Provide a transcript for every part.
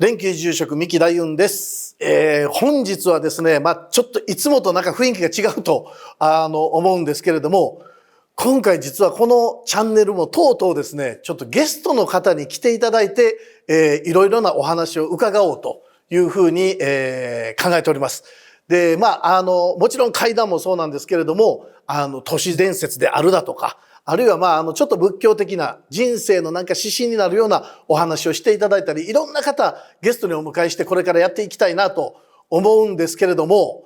連休住職三木大雲です。本日はですね、ちょっといつもとなんか雰囲気が違うと思うんですけれども、今回実はこのチャンネルもとうとうですね、ちょっとゲストの方に来ていただいて、いろいろなお話を伺おうというふうに、考えております。で、もちろん怪談もそうなんですけれども、都市伝説であるだとか、あるいはちょっと仏教的な人生のなんか指針になるようなお話をしていただいたり、いろんな方ゲストにお迎えしてこれからやっていきたいなと思うんですけれども、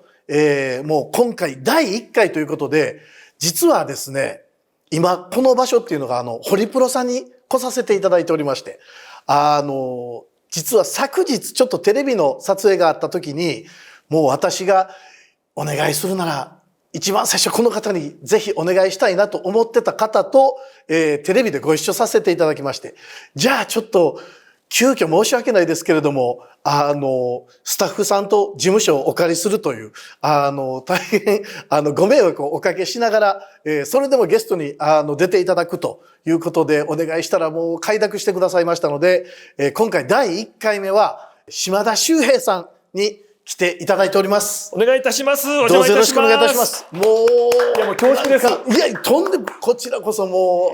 もう今回第1回ということで、実はですね、今この場所っていうのがホリプロさんに来させていただいておりまして、実は昨日ちょっとテレビの撮影があった時に、もう私がお願いするなら、一番最初この方にぜひお願いしたいなと思ってた方と、テレビでご一緒させていただきまして、じゃあちょっと急遽申し訳ないですけれども、スタッフさんと事務所をお借りするという、大変、ご迷惑をおかけしながら、それでもゲストに、出ていただくということでお願いしたらもう快諾してくださいましたので、今回第1回目は島田秀平さんに来ていただいております。お願いいたします。おどうぞよろ邪魔いたします。しくお願いいたします。もう、いやもう恐縮です。いや、とんでも、こちらこそもう、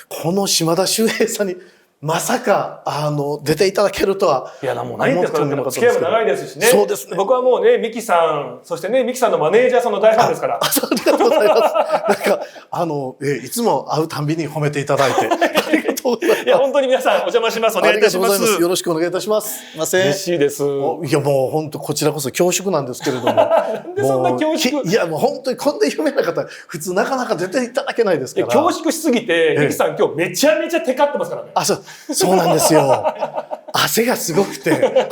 この島田秀平さんに、まさか、出ていただけるとは。いや、もう何ですか、付き合いも長いですしね。そうですね。僕はもうね、三木さん、そしてね、三木さんのマネージャーさんの大ファンですから。ありがとうございます。なんか、いつも会うたんびに褒めていただいて。ありがとうございます。いや、本当に皆さんお邪魔します。お願いいたします。ありがとうございます。よろしくお願いいたします。すいません。嬉しいです。いや、もう本当こちらこそ恐縮なんですけれども。なんでそんな恐縮？いや、もう本当にこんな有名な方、普通なかなか出ていただけないですから。恐縮しすぎて、三木さん今日めちゃめちゃテカってますからね。そうなんですよ。汗がすごくて、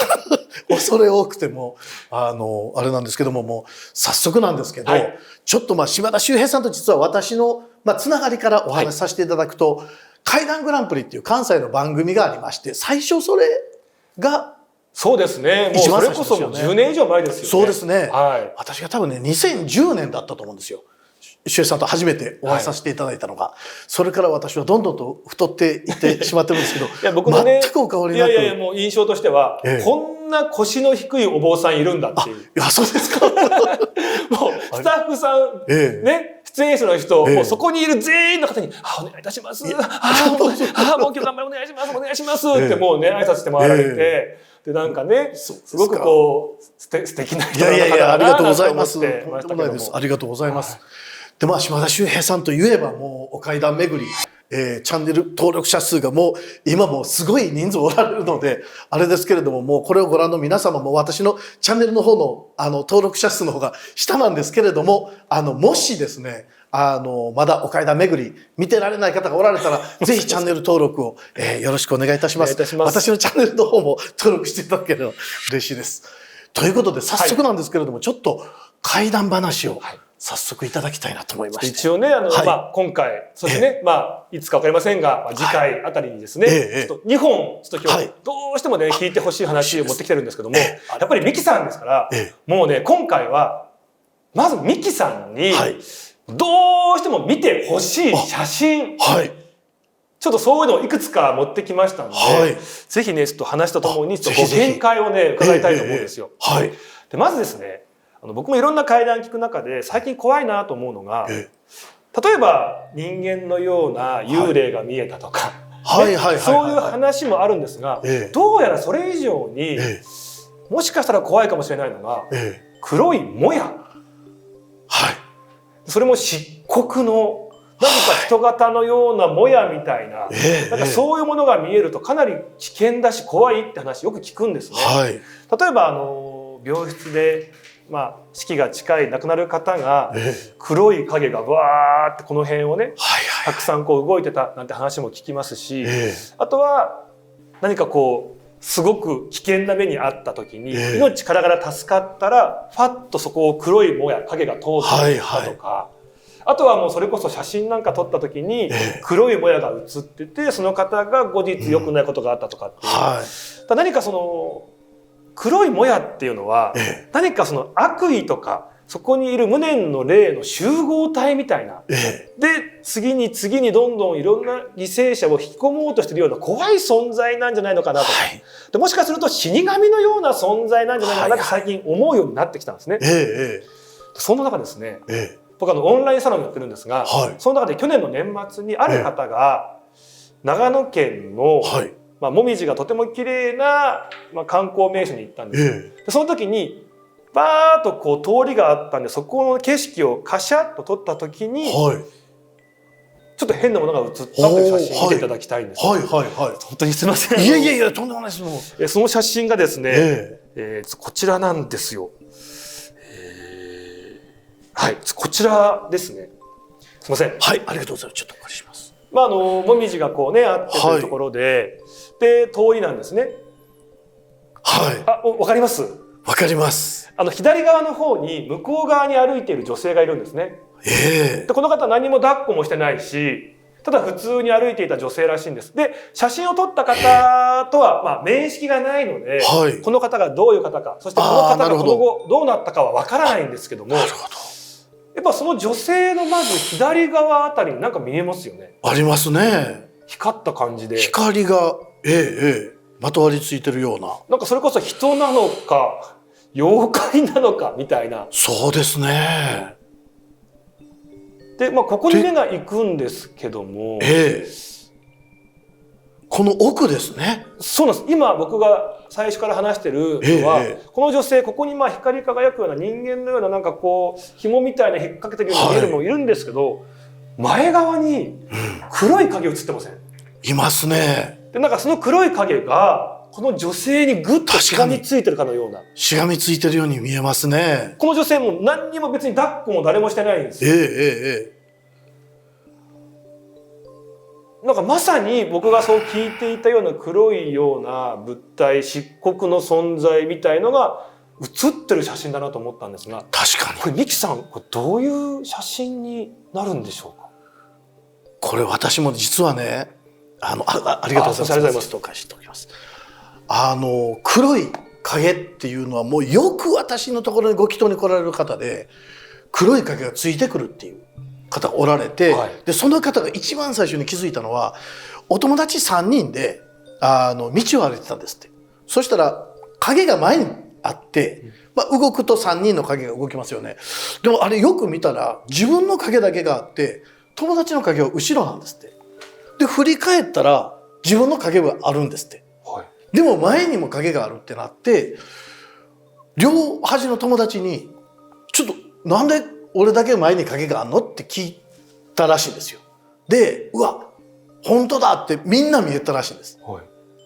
恐れ多くても、あれなんですけども、もう早速なんですけど、ちょっと島田秀平さんと実は私の、つながりからお話しさせていただくと、怪談グランプリっていう関西の番組がありまして、最初それが、そうですね。もうそれこそもう10年以上前ですよね。そうですね。はい。私が多分ね、2010年だったと思うんですよ。秀平さんと初めてお会いさせていただいたのが、それから私はどんどんと太っていってしまってるんですけど、いや僕もね、全くお変わりなく。いやもう印象としては、こんな腰の低いお坊さんいるんだっていう。いや、そうですか。もう、スタッフさん、ね、出演者の人、もうそこにいる全員の方に、お願いいたします。もう今日頑張りお願いします。お願いしますってもうね、挨拶して回られて、で、なんかね、すごくこう、素敵な人の方だなと思ってましたけども。ありがとうございます。で、島田秀平さんといえばもうお怪談巡り、チャンネル登録者数がもう今もうすごい人数おられるので、あれですけれども、もうこれをご覧の皆様も私のチャンネルの方の登録者数の方が下なんですけれども、もしですね、まだお怪談巡り見てられない方がおられたら、ぜひチャンネル登録を、よろしくお願いいたします。私のチャンネルの方も登録していただければ嬉しいです。ということで、早速なんですけれども、ちょっと怪談話を、早速いただきたいなと思いまして。一応ね、今回、そしてね、いつかわかりませんが、次回あたりにですね、ちょっと2本、ちょっと今日、どうしてもね、聞いてほしい話を持ってきてるんですけども、やっぱり三木さんですから、もうね、今回は、まず三木さんに、どうしても見てほしい写真、ちょっとそういうのをいくつか持ってきましたので、ぜひね、ちょっと話とともに、ちょっとご見解をね、伺いたいと思うんですよ。で、まずですね、僕もいろんな怪談聞く中で最近怖いなと思うのが、例えば人間のような幽霊が見えたとか、そういう話もあるんですが、どうやらそれ以上に、もしかしたら怖いかもしれないのが、黒いもや。それも漆黒の何か人型のようなもやみたいな、なんかそういうものが見えるとかなり危険だし怖いって話よく聞くんですね。例えば病室で死期が近い亡くなる方が黒い影がわーってこの辺をねたくさんこう動いてたなんて話も聞きますし、あとは何かこうすごく危険な目にあった時に命からがら助かったらファッとそこを黒いもや影が通っていったとか、あとはもうそれこそ写真なんか撮った時に黒いもやが写っててその方が後日良くないことがあったとかっていう、何かその黒いもやっていうのは何かその悪意とかそこにいる無念の霊の集合体みたいな。で、次に次にどんどんいろんな犠牲者を引き込もうとしているような怖い存在なんじゃないのかなと。でもしかすると死神のような存在なんじゃないかなって最近思うようになってきたんですね。そんな中ですね、僕オンラインサロンやってるんですが、その中で去年の年末にある方が長野県の、もみじがとても綺麗な、観光名所に行ったんですよ。でその時にバーッとこう通りがあったんで、そこの景色をカシャッと撮った時に、ちょっと変なものが写ったという写真を見ていただきたいんです。本当にすみません。いやいやいや、とんでもないです。その写真がですね、こちらなんですよ。こちらですね。すみません。はい、ありがとうございます。ちょっとお借りします。もみじがこうね、あってというところで、で、通りなんですね。わかります？わかります。左側の方に向こう側に歩いている女性がいるんですね。でこの方何も抱っこもしてないし、ただ普通に歩いていた女性らしいんです。で写真を撮った方とは面識がないので、この方がどういう方か、そしてこの方がこの後どうなったかはわからないんですけども、やっぱその女性のまず左側あたりに何か見えますよね。ありますね。光った感じで。光がまとわりついてるような。なんかそれこそ人なのか妖怪なのかみたいな。そうですね。で、ここに目が行くんですけども、この奥ですね。そうなんです。今僕が最初から話してるのは、この女性ここに光り輝くような人間のようななんかこう紐みたいな引っ掛けてるように見えるのもいるんですけど、前側に黒い影映ってません？いますね。でなんかその黒い影がこの女性にぐっとしがみついてるかのような。しがみついてるように見えますね。この女性も何にも別に抱っこも誰もしてないんですよ。なんかまさに僕がそう聞いていたような黒いような物体、漆黒の存在みたいのが写ってる写真だなと思ったんですが。確かに。これミキさん、これどういう写真になるんでしょうか？これ私も実はね、ありがとうございます。返しておきます。黒い影っていうのはもうよく私のところにご祈祷に来られる方で、黒い影がついてくるっていう方がおられて、でその方が一番最初に気づいたのは、お友達3人で道を歩いてたんですって。そしたら影が前にあって、動くと3人の影が動きますよね。でもあれよく見たら自分の影だけがあって友達の影は後ろなんですって。で振り返ったら自分の影があるんですって。でも前にも影があるってなって、両端の友達にちょっとなんで俺だけ前に影があんのって聞いたらしいんですよ。で、うわ、本当だってみんな見えたらしいんです。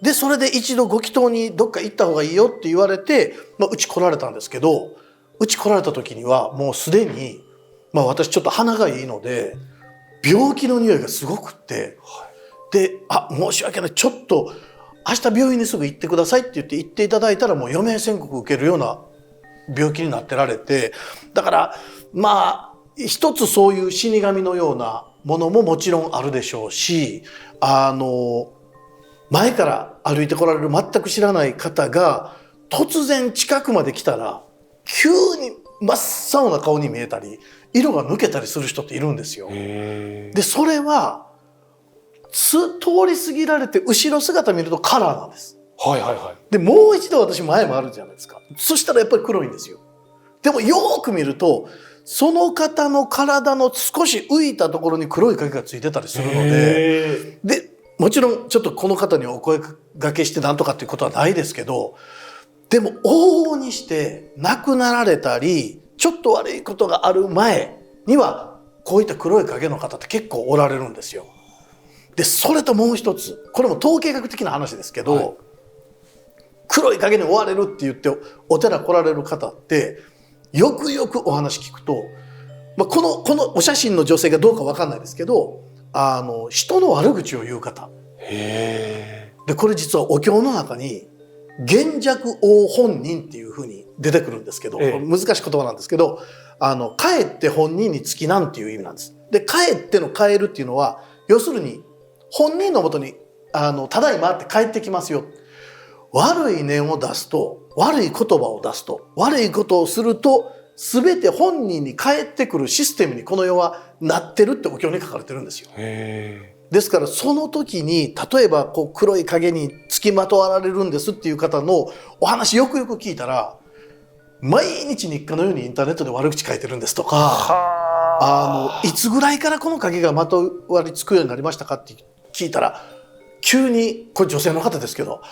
で、それで一度ご祈祷にどっか行った方がいいよって言われて、うち来られたんですけど、うち来られた時にはもうすでに、私ちょっと鼻がいいので、病気の匂いがすごくって、で、申し訳ない、ちょっと明日病院にすぐ行ってくださいって言って行っていただいたらもう余命宣告受けるような病気になってられて、だから一つそういう死神のようなものももちろんあるでしょうし、前から歩いてこられる全く知らない方が突然近くまで来たら急に真っ青な顔に見えたり色が抜けたりする人っているんですよ。でそれは通り過ぎられて後ろ姿見るとカラーなんです。でもう一度私前もあるじゃないですか。そしたらやっぱり黒いんですよ。でもよく見るとその方の体の少し浮いたところに黒い影がついてたりするので、もちろんちょっとこの方にお声掛けしてなんとかっていうことはないですけど、でも往々にして亡くなられたりちょっと悪いことがある前にはこういった黒い影の方って結構おられるんですよ。でそれともう一つ、これも統計学的な話ですけど、黒い影に追われるって言ってお寺来られる方ってよくよくお話聞くと、このお写真の女性がどうか分かんないですけど、人の悪口を言う方で、これ実はお経の中に玄寂王本人っていうふうに出てくるんですけど、難しい言葉なんですけど、帰って本人につきなんっていう意味なんです。で帰っての帰るっていうのは要するに本人のもとにただいまって帰ってきますよ。悪い念を出すと、悪い言葉を出すと、悪いことをすると全て本人に返ってくるシステムにこの世はなってるってお経に書かれてるんですよ。ですからその時に例えばこう黒い影に付きまとわられるんですっていう方のお話よくよく聞いたら、毎日日課のようにインターネットで悪口書いてるんですとか、いつぐらいからこの影がまとわりつくようになりましたかって聞いたら、急にこれ女性の方ですけど、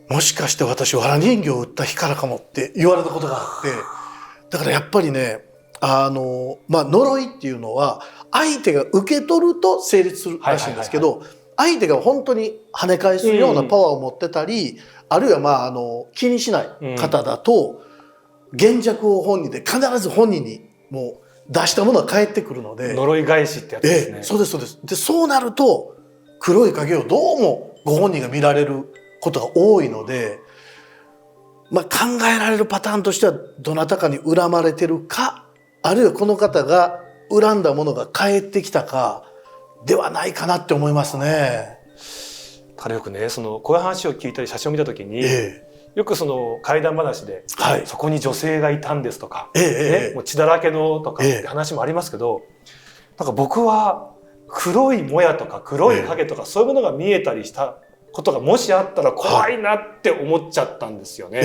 もしかして私わら人形を売った日からかもって言われたことがあって、だからやっぱりね、呪いっていうのは相手が受け取ると成立するらしいんですけど、相手が本当に跳ね返すようなパワーを持ってたり、あるいは気にしない方だと、現弱を本人で必ず本人にもう出したものは返ってくるので、呪い返しってやつですね。そうですそうです。でそうなると黒い影をどうもご本人が見られることが多いので、考えられるパターンとしてはどなたかに恨まれてるか、あるいはこの方が恨んだものが返ってきたかではないかなって思いますね。だからよくね、こういう話を聞いたり写真を見た時に、よく怪談話で、そこに女性がいたんですとか、もう血だらけのとかって話もありますけど、なんか僕は黒いもやとか黒い影とかそういうものが見えたりしたことがもしあったら怖いなって思っちゃったんですよね。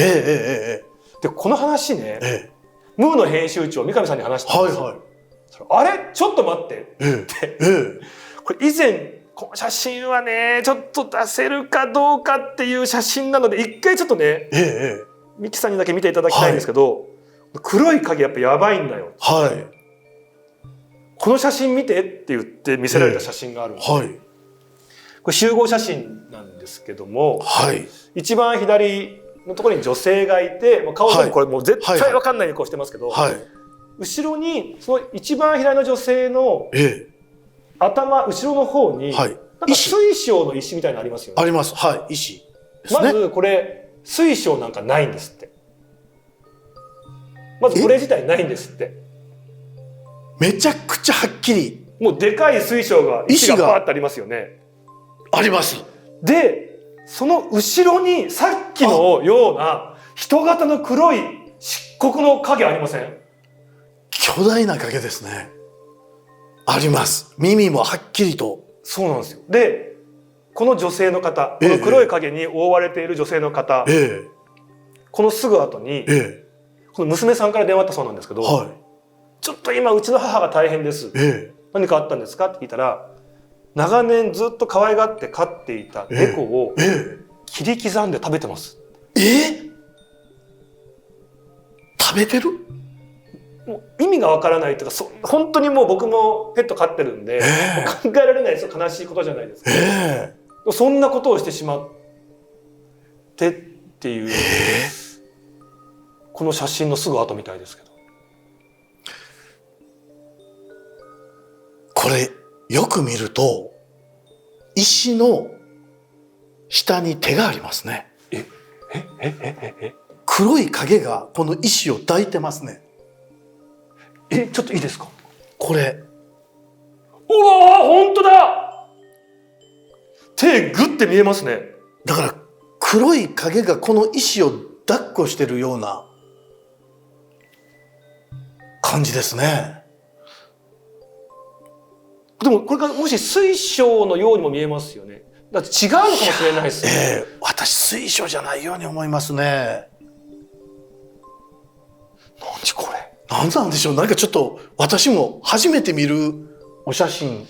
でこの話ね、ムーの編集長三上さんに話したんですよ。あれちょっと待ってって、これ以前この写真はねちょっと出せるかどうかっていう写真なので一回ちょっとね、ミキさんにだけ見ていただきたいんですけど、黒い影やっぱやばいんだよ。この写真見てって言って見せられた写真があるんです。これ集合写真なんですけども、一番左のところに女性がいて、顔でもこれもう絶対分かんないようにこうしてますけど、後ろにその一番左の女性の頭、後ろの方になんか水晶の石みたいなのありますよね。あります。石ですね。まずこれ水晶なんかないんですって。まずこれ自体ないんですって。めちゃくちゃはっきりもうでかい水晶が石がバーってありますよね。あります。でその後ろにさっきのような人型の黒い漆黒の影ありません？巨大な影ですね。あります。耳もはっきりと。そうなんですよ。でこの女性の方、この黒い影に覆われている女性の方、このすぐ後に、この娘さんから電話あったそうなんですけど、ちょっと今うちの母が大変です、何かあったんですかって聞いたら、長年ずっと可愛がって飼っていた猫を切り刻んで食べてます。食べてる？もう意味がわからないというか、本当にもう僕もペット飼ってるんで、考えられないですよ。悲しいことじゃないですか。そんなことをしてしまってっていう、この写真のすぐ後みたいですけど。これよく見ると石の下に手がありますね。黒い影がこの石を抱いてますね。ちょっといいですか？これ。うわー、本当だ！手グッて見えますね。だから黒い影がこの石を抱っこしてるような感じですね。でもこれがもし水晶のようにも見えますよね。だって違うのかもしれないですね。私水晶じゃないように思いますね。何これ？何なんでしょう。なんかちょっと私も初めて見るお写真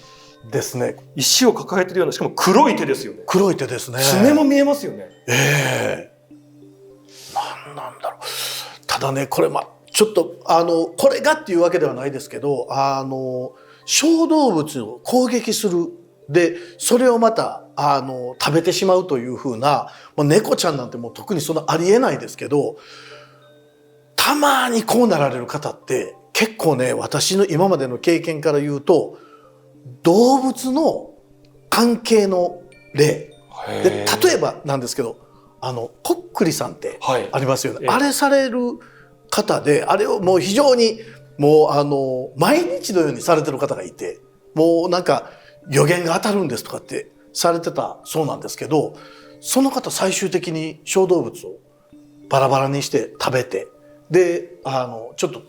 ですね。石を抱えてるような、しかも黒い手ですよね。黒い手ですね。爪も見えますよね。何なんだろう。ただね、これちょっとこれがっていうわけではないですけど、小動物を攻撃するでそれをまた食べてしまうというふうな、猫ちゃんなんてもう特にそのありえないですけど、たまにこうなられる方って結構ね、私の今までの経験から言うと動物の関係の例で、例えばなんですけどこっくりさんってありますよね。あれされる方で、あれをもう非常にもう毎日のようにされてる方がいて、もうなんか予言が当たるんですとかってされてたそうなんですけど、その方最終的に小動物をバラバラにして食べて、でちょっと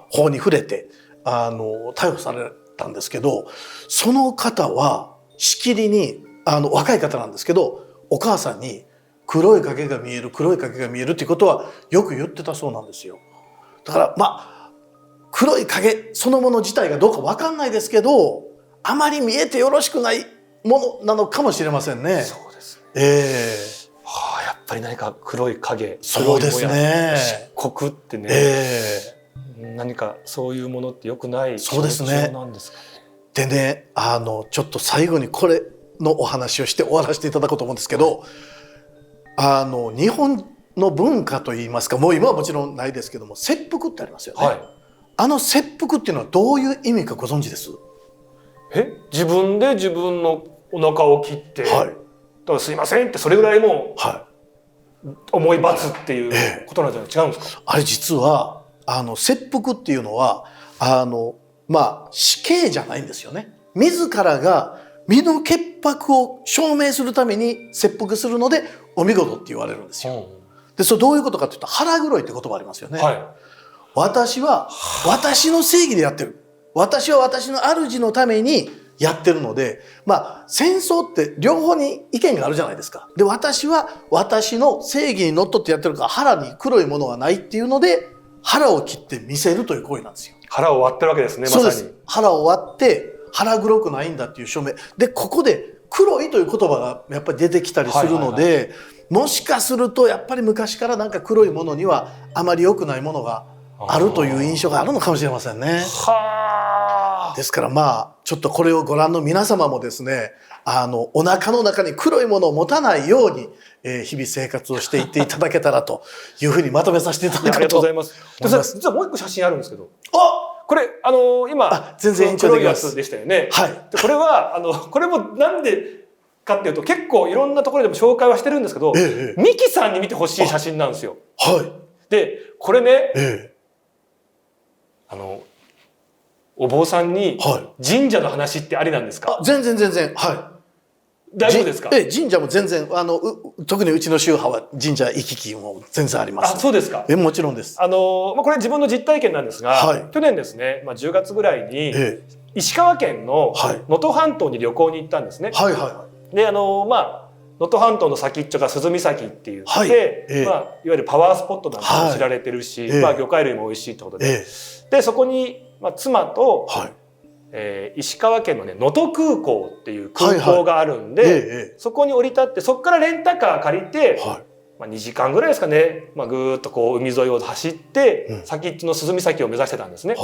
法に触れて逮捕されたんですけど、その方はしきりに若い方なんですけど、お母さんに黒い影が見える黒い影が見えるっていうことはよく言ってたそうなんですよ。だから黒い影そのもの自体がどうか分かんないですけど、あまり見えてよろしくないものなのかもしれませんね。そうですね。やっぱり何か黒い影、そうですね、漆黒ってね、何かそういうものって良くない象徴なんですかね。でね、ちょっと最後にこれのお話をして終わらせていただこうと思うんですけど、日本の文化といいますか、もう今はもちろんないですけども、切腹ってありますよね。切腹っていうのはどういう意味かご存知です？自分で自分のお腹を切って、だからすいませんって、それぐらいもう、重い罰っていうことなんじゃない、違うんですか？あれ実は切腹っていうのは死刑じゃないんですよね。自らが身の潔白を証明するために切腹するのでお見事って言われるんですよ。でそれどういうことかというと、腹黒いって言葉ありますよね。私は私の正義でやってる、私は私の主のためにやってるので、戦争って両方に意見があるじゃないですか。で私は私の正義にのっとってやってるから、腹に黒いものがないっていうので腹を切って見せるという行為なんですよ。腹を割ってるわけですね。まさに。そうです。腹を割って腹黒くないんだっていう証明で、ここで黒いという言葉がやっぱり出てきたりするので、もしかするとやっぱり昔からなんか黒いものにはあまり良くないものがあるという印象があるのかもしれませんね。ですからちょっとこれをご覧の皆様もですね、お腹の中に黒いものを持たないように、日々生活をしていっていただけたらというふうにまとめさせていただきありがとうございます。実はもう一個写真あるんですけど。これ今全然延長できます。黒いやつでしたよね。でこれはこれもなんでかっていうと、結構いろんなところでも紹介はしてるんですけど、ミキさんに見てほしい写真なんですよ。でこれね、お坊さんに神社の話ってありなんですか？全然大丈夫ですか？神社も全然特にうちの宗派は神社行き来も全然あります。そうですか？もちろんです。これ自分の実体験なんですが、去年ですね、10月ぐらいに石川県の能登半島に旅行に行ったんですね。で能登半島の先っちょが鈴岬って言って、いわゆるパワースポットなんて知られてるし、魚介類も美味しいってことで、そこに妻と石川県のね能登空港っていう空港があるんで、そこに降り立って、そこからレンタカー借りて、2時間ぐらいですかね、ぐーっとこう海沿いを走って、先っちょの鈴岬を目指してたんですね。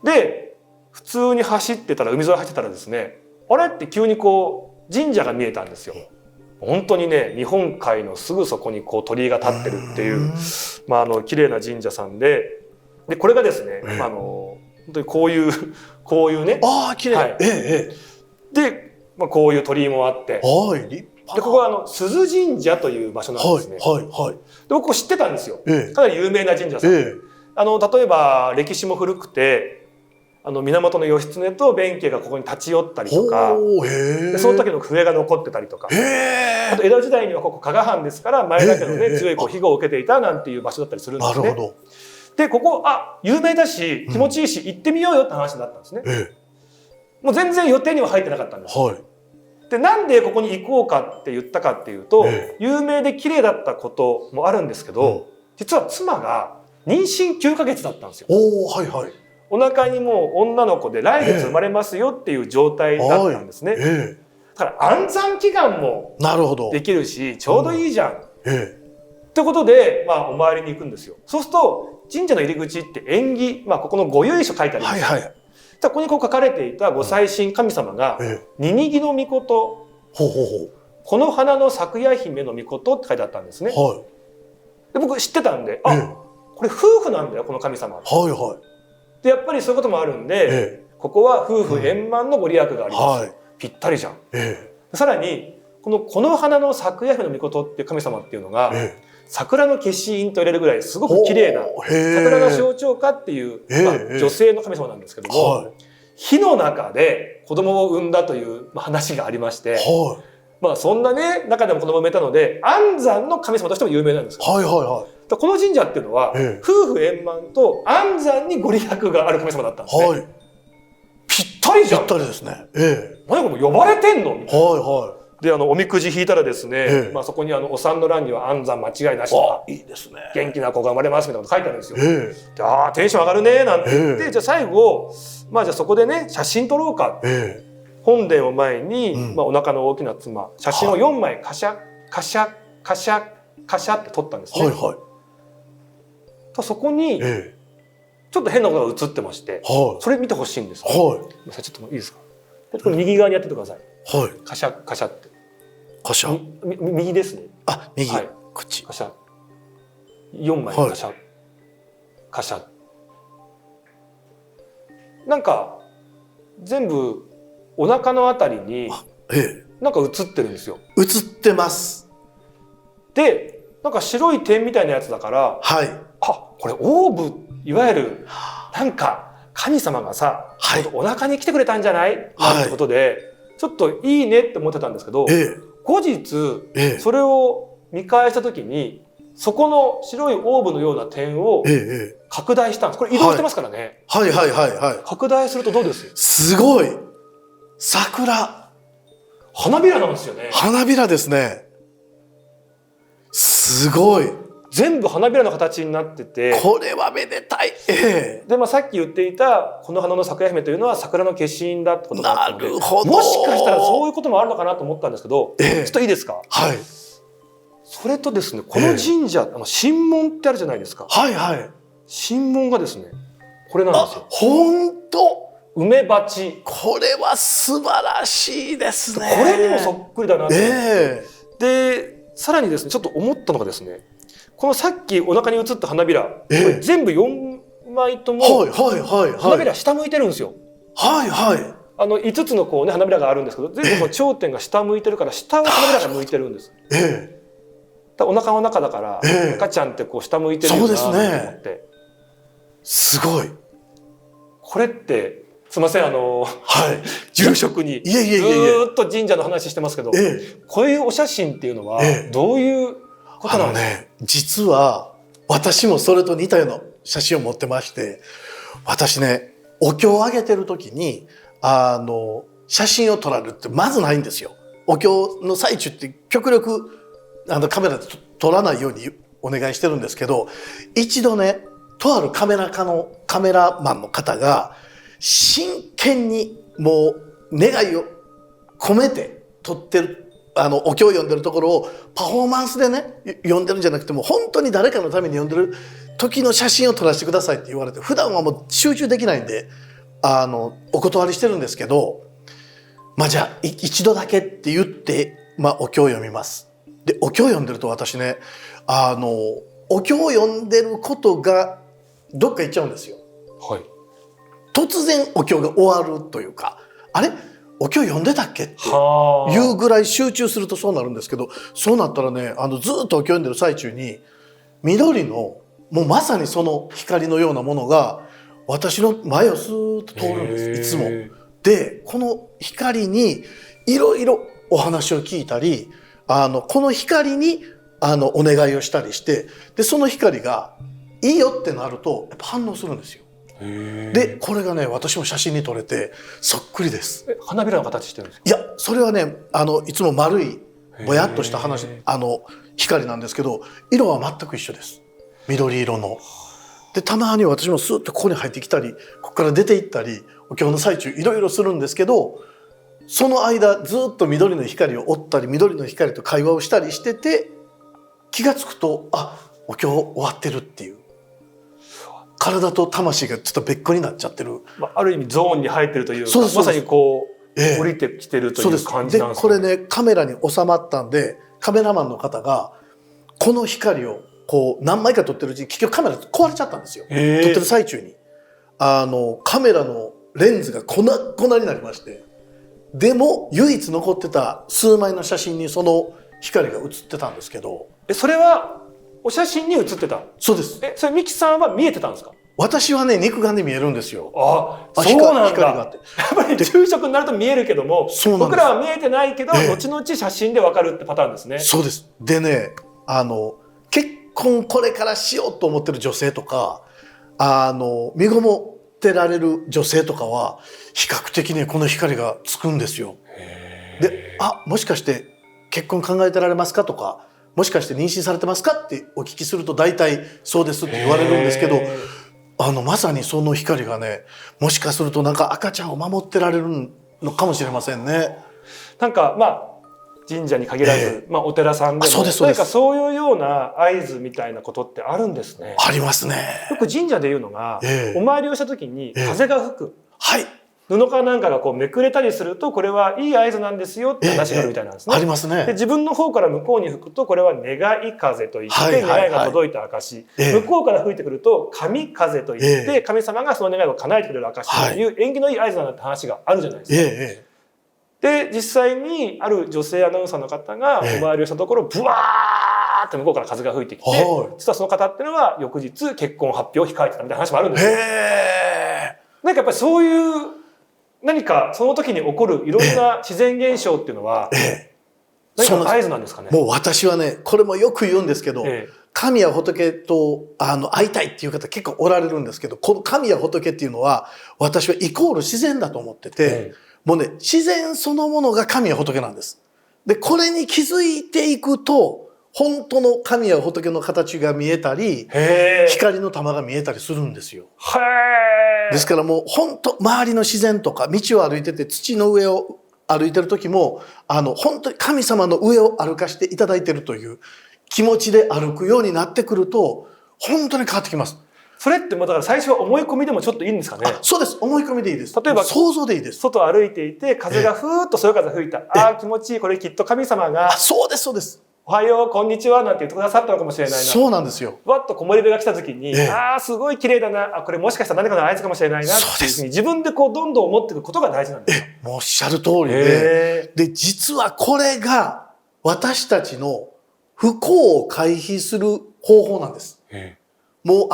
で普通に走ってたら、海沿い走ってたらですね、あれって急にこう神社が見えたんですよ。本当にね、日本海のすぐそこにこう鳥居が立ってるっていう、綺麗な神社さんで、これがですね、本当にこういうね、綺麗。で、こういう鳥居もあって、でここは鈴神社という場所なんですね。で僕ここ知ってたんですよ。かなり有名な神社さん。例えば歴史も古くて、源義経と弁慶がここに立ち寄ったりとか、その時の笛が残ってたりとか、あと江戸時代にはここ加賀藩ですから、前田家のね強い庇護を受けていたなんていう場所だったりするんですね。でここ有名だし気持ちいいし、行ってみようよって話になったんですね。もう全然予定には入ってなかったんです。でなんでここに行こうかって言ったかっていうと、有名で綺麗だったこともあるんですけど、実は妻が妊娠9ヶ月だったんですよ。お腹にもう女の子で来月生まれますよっていう状態だったんですね。だから安産祈願もできるし、ちょうどいいじゃん。ってことで、お参りに行くんですよ。そうすると神社の入り口って縁起、ここの御由緒書いてあります。ここにこう書かれていたご祭神神様がニニギの命、この花の咲夜姫の命って書いてあったんですね。で僕知ってたんで、これ夫婦なんだよこの神様。でやっぱりそういうこともあるんで、ここは夫婦円満のご利益があります。ぴったりじゃん。さらにこの花の咲夜姫の命っていう神様っていうのが、桜の化身と入れるぐらいすごく綺麗な桜の象徴かっていう、女性の神様なんですけども、火の中で子供を産んだという話がありまして、そんなね中でも子供を産めたので安産の神様としても有名なんですよ。この神社っていうのは、夫婦円満と安産にご利益がある神様だったんですね。はい。ぴったりじゃん。ぴったりですね。何これ呼ばれてんのみたいな。はで、おみくじ引いたらですね、まあそこにお産の欄には安産間違いなしとか、いいですね。元気な子が生まれますみたいなこと書いてあるんですよ。で、ああ、テンション上がるね、なんて言って、じゃあ最後、まあじゃあそこでね、写真撮ろうか。本殿を前に、まあお腹の大きな妻、写真を4枚カシャ、カシャ、カシャ、カシャって撮ったんですね。とそこに、ちょっと変なことが映ってまして、それ見てほしいんです。ちょっといいですか。これ右側にやっててください。カシャ、カシャって。カシャ。右ですね。あ、右。口。カシャ。4枚カシャ。カシャ。なんか、全部、お腹のあたりに、なんか映ってるんですよ。映ってます。で、なんか白い点みたいなやつだから、あ、これオーブ、いわゆる、なんか、神様がさ、お腹に来てくれたんじゃないなんてことで、ちょっといいねって思ってたんですけど、後日、それを見返したときに、そこの白いオーブのような点を拡大したんです。これ移動してますからね。拡大するとどうです？すごい！桜。花びらなんですよね。花びらですね。すごい。全部花びらの形になってて。これはめでたい。で、まあさっき言っていた、この花の咲くや姫というのは桜の化身だってことがあったので、なるほど。もしかしたらそういうこともあるのかなと思ったんですけど、ちょっといいですか？それとですね、この神社、神門ってあるじゃないですか。神門がですね、これなんですよ。本当。梅鉢。これは素晴らしいですね。これにもそっくりだなと思って。で、さらにですね、ちょっと思ったのがですね、このさっきお腹に映った花びら、これ全部4枚とも花びら下向いてるんですよ。5つのこうね花びらがあるんですけど、全部こう頂点が下向いてるから下を花びらが向いてるんです。お腹の中だから赤ちゃんってこう下向いてるよなと思って。すごい。これってすみません住職にずっと神社の話してますけど、こういうお写真っていうのはどういうことなんですか？実は私もそれと似たような写真を持ってまして、私ねお経をあげてる時に写真を撮られるってまずないんですよ。お経の最中って極力カメラで撮らないようにお願いしてるんですけど、一度ねとあるカメラマンの方が真剣にもう願いを込めて撮ってるお経を読んでるところをパフォーマンスでね読んでるんじゃなくても本当に誰かのために読んでる時の写真を撮らせてくださいって言われて、普段はもう集中できないんでお断りしてるんですけど、まあじゃあ一度だけって言って、お経を読みます。でお経を読んでると私ねお経を読んでることがどっか行っちゃうんですよ。突然お経が終わるというか、あれお経読んでたっけっていうぐらい集中するとそうなるんですけど、そうなったらねずっとお経読んでる最中に緑のもうまさにその光のようなものが私の前をスーッと通るんです、いつも。でこの光にいろいろお話を聞いたりこの光にお願いをしたりして、でその光がいいよってなるとやっぱ反応するんですよ。でこれがね私も写真に撮れてそっくりです。花びらの形してるんですか？いやそれはねいつも丸いぼやっとした光なんですけど、色は全く一緒です。緑色の。でたまに私もスーッとここに入ってきたりここから出て行ったりお経の最中いろいろするんですけど、その間ずっと緑の光を追ったり緑の光と会話をしたりしてて、気が付くとお経終わってるっていう。体と魂がちょっと別個になっちゃってる。ある意味ゾーンに入ってるというか、まさにこう、降りてきてるという感じなんですかね。でこれねカメラに収まったんで、カメラマンの方がこの光をこう何枚か撮ってるうちに結局カメラ壊れちゃったんですよ。撮ってる最中にカメラのレンズが粉々になりまして、でも唯一残ってた数枚の写真にその光が写ってたんですけど。それはお写真に写ってた？そうです。それミキさんは見えてたんですか？私はね肉眼で見えるんですよ。そうなんだ。やっぱり住職になると見えるけども、僕らは見えてないけど、後々写真でわかるってパターンですね。そうです。でね結婚これからしようと思ってる女性とか、身ごもってられる女性とかは、比較的ね、この光がつくんですよ。で、もしかして結婚考えてられますかとか、もしかして妊娠されてますかってお聞きすると、大体そうですって言われるんですけど、まさにその光がね、もしかするとなんか赤ちゃんを守ってられるのかもしれませんね。なんか神社に限らず、お寺さんでも何かそういうような合図みたいなことってあるんですね。ありますね。よく神社で言うのが、お参りをした時に風が吹く、布かなんかがこうめくれたりすると、これはいい合図なんですよって話があるみたいなんですね。ありますね。で、自分の方から向こうに吹くと、これは願い風といって、願いが届いた証。向こうから吹いてくると神風といって、神様がその願いを叶えてくれる証という縁起のいい合図なんだって話があるじゃないですか。で、実際にある女性アナウンサーの方がお参りをしたところ、ブワーって向こうから風が吹いてきて、実はその方っていうのは翌日結婚発表を控えてたみたいな話もあるんですよ。なんかやっぱりそういう何かその時に起こるいろんな自然現象っていうのは何か合図なんですかね。もう私はね、これもよく言うんですけど、神や仏と会いたいっていう方結構おられるんですけど、この神や仏っていうのは私はイコール自然だと思ってて、もうね、自然そのものが神や仏なんです。で、これに気づいていくと、本当の神や仏の形が見えたり、光の玉が見えたりするんですよ。ですからもう本当、周りの自然とか、道を歩いてて土の上を歩いてる時も、本当に神様の上を歩かしていただいているという気持ちで歩くようになってくると、本当に変わってきます。それってもうだから最初は思い込みでもちょっといいんですかね。そうです。思い込みでいいです。例えば想像でいいです。外歩いていて風がふーっとそよ風吹いた。気持ちいい。これきっと神様が。そうです、そうです。おはよう、こんにちはなんて言ってくださったのかもしれないな。そうなんですよ。わっと木漏れ日が来た時に、すごい綺麗だな。これもしかしたら何かの合図かもしれないな。っていうふうに自分でこうどんどん思っていくことが大事なんですよ。もうおっしゃる通りで。で、実はこれが私たちの不幸を回避する方法なんです。もう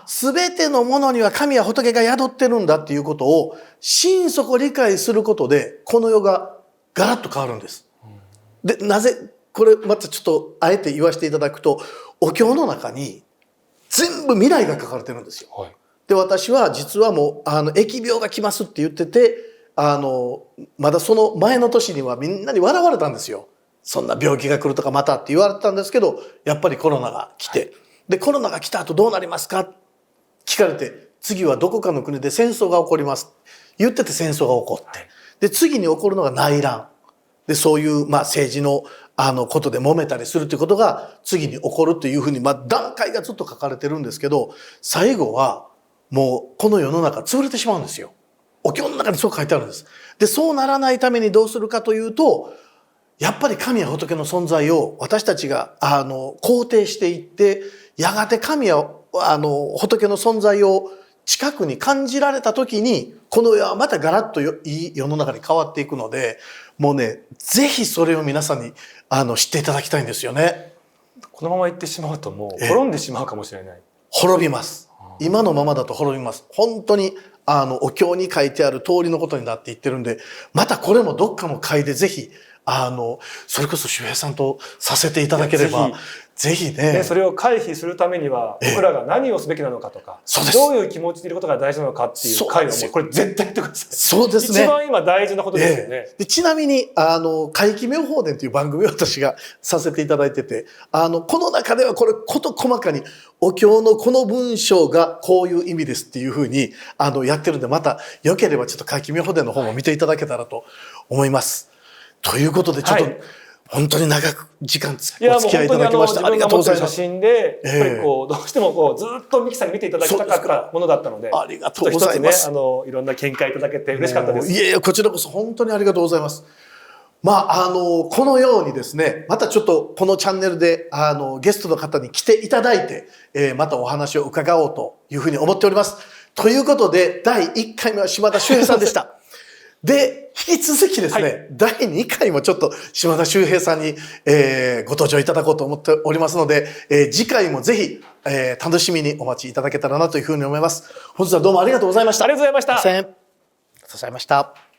すべてのものには神や仏が宿ってるんだっていうことを心底理解することで、この世がガラッと変わるんです。で、なぜ、これまたちょっとあえて言わせていただくと、お経の中に全部未来が書かれてるんですよ。で、私は実はもう、疫病が来ますって言ってて、まだその前の年にはみんなに笑われたんですよ。そんな病気が来るとかまたって言われてたんですけど、やっぱりコロナが来て、で、コロナが来た後どうなりますか聞かれて、次はどこかの国で戦争が起こります。言ってて戦争が起こって。で、次に起こるのが内乱。で、そういう、政治の、ことで揉めたりするということが次に起こるというふうに、段階がずっと書かれてるんですけど、最後は、もう、この世の中潰れてしまうんですよ。お経の中にそう書いてあるんです。で、そうならないためにどうするかというと、やっぱり神や仏の存在を私たちが、肯定していって、やがて神や仏の存在を近くに感じられた時に、この世はまたガラッといい世の中に変わっていくので、もうね、ぜひそれを皆さんに知っていただきたいんですよね。このまま行ってしまうともう滅んでしまうかもしれない。滅びます。今のままだと滅びます。本当にお経に書いてある通りのことになっていってるんで、またこれもどっかの回でぜひそれこそ周平さんとさせていただければ、ぜひね。それを回避するためには、僕らが何をすべきなのかとか、どういう気持ちでいることが大事なのかっていう回をもうこれ絶対やってください。そうですね。一番今大事なことですよね。でちなみに、怪奇妙法伝という番組を私がさせていただいてて、この中ではこれ事細かに、お経のこの文章がこういう意味ですっていうふうに、やってるんで、また良ければちょっと怪奇妙法伝の方も見ていただけたらと思います。ということで、ちょっと、本当に長く時間お付き合いいただきました。ありがとうございます。写真で、やっぱりこう、どうしてもずっとミキさんに見ていただきたかったものだったので、ありがとうございます。いろんな見解いただけて嬉しかったです。いやこちらこそ本当にありがとうございます。このようにですね、またちょっとこのチャンネルで、ゲストの方に来ていただいて、またお話を伺おうというふうに思っております。ということで、第1回目は島田秀平さんでした。で、引き続きですね、第2回もちょっと島田秀平さんに、ご登場いただこうと思っておりますので、次回もぜひ、楽しみにお待ちいただけたらなというふうに思います。本日はどうもありがとうございました。ありがとうございました。ありがとうございました。